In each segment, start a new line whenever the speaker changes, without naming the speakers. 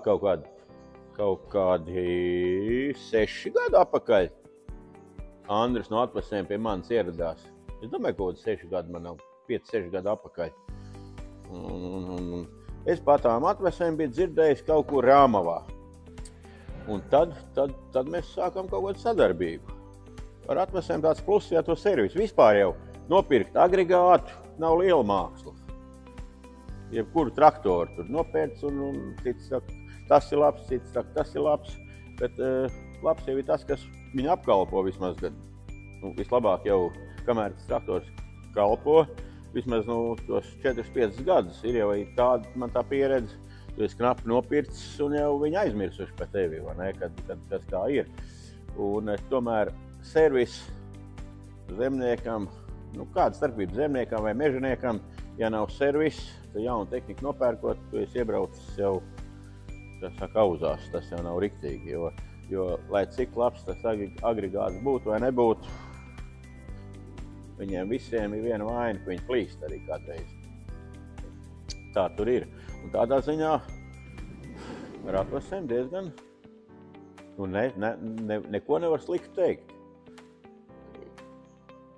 kaut kādi 6 gadu atpakaļ Andris no Atvesēm pie manis ieradās. Es domāju, kaut kādi 6 gadi, man nav 5-6 gadu atpakaļ. Un es par tām Atvesēm biju dzirdējis kaut kur Rāmavā. Un tad mēs sākām kaut kādu sadarbību. Ar Atvesēm tāds pluss, ja to servisu. Vispār jau nopirkt agregātu nav liela māksla. Jebkuru traktoru tur nopērts un cits saka, tas ir labs, cits saka, tas ir labs. Bet labs jau ir tas, kas viņu apkalpo vismaz. Vislabāk jau, kamēr tas traktors kalpo, vismaz tos 4-5 gadus ir jau tāda man tā pieredze. Tu esi knapi nopircis un jau viņi aizmirsuši par tevi, vai ne, kad tas kā ir. Un tomēr servis zemniekam, kāda starpība zemniekam vai mežoniekam, ja nav servis, tad jaunu tehniku nopērkot, tu esi iebraucis jau, tas saka, auzās, tas jau nav riktīgi, jo lai cik labs tas agregāts būtu vai nebūtu, viņiem visiem ir viena vaina, ka viņi plīst arī kādreiz. Tā tur ir. Un tādā ziņā ar Atvesēm diezgan, neko nevar slikti teikt.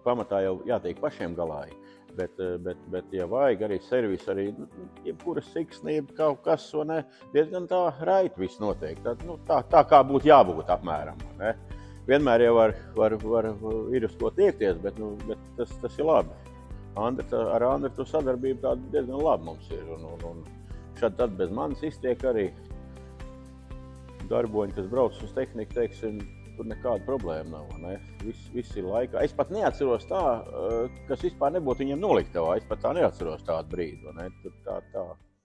Pamatā jau jātiek pašiem galā, bet ja vajag arī servis, arī jebkura siksni, kaut kas, diezgan tā raiti viss notiek. Tā kā būtu jābūt apmēram. Ne? Vienmēr jau var ir uz ko tiekties, bet tas ir labi. Ar Andri to sadarbību tāda diezgan labi mums ir. Un tad bez manis iztiek arī darboņi, kas brauc uz tehniku, teiksim, tur nekāda problēma nav. Ne? Viss ir laikā. Es pat neatceros tā, kas vispār nebūtu viņiem noliktavā. Es pat tā neatceros tādu brīdi. Ne? Tur tā.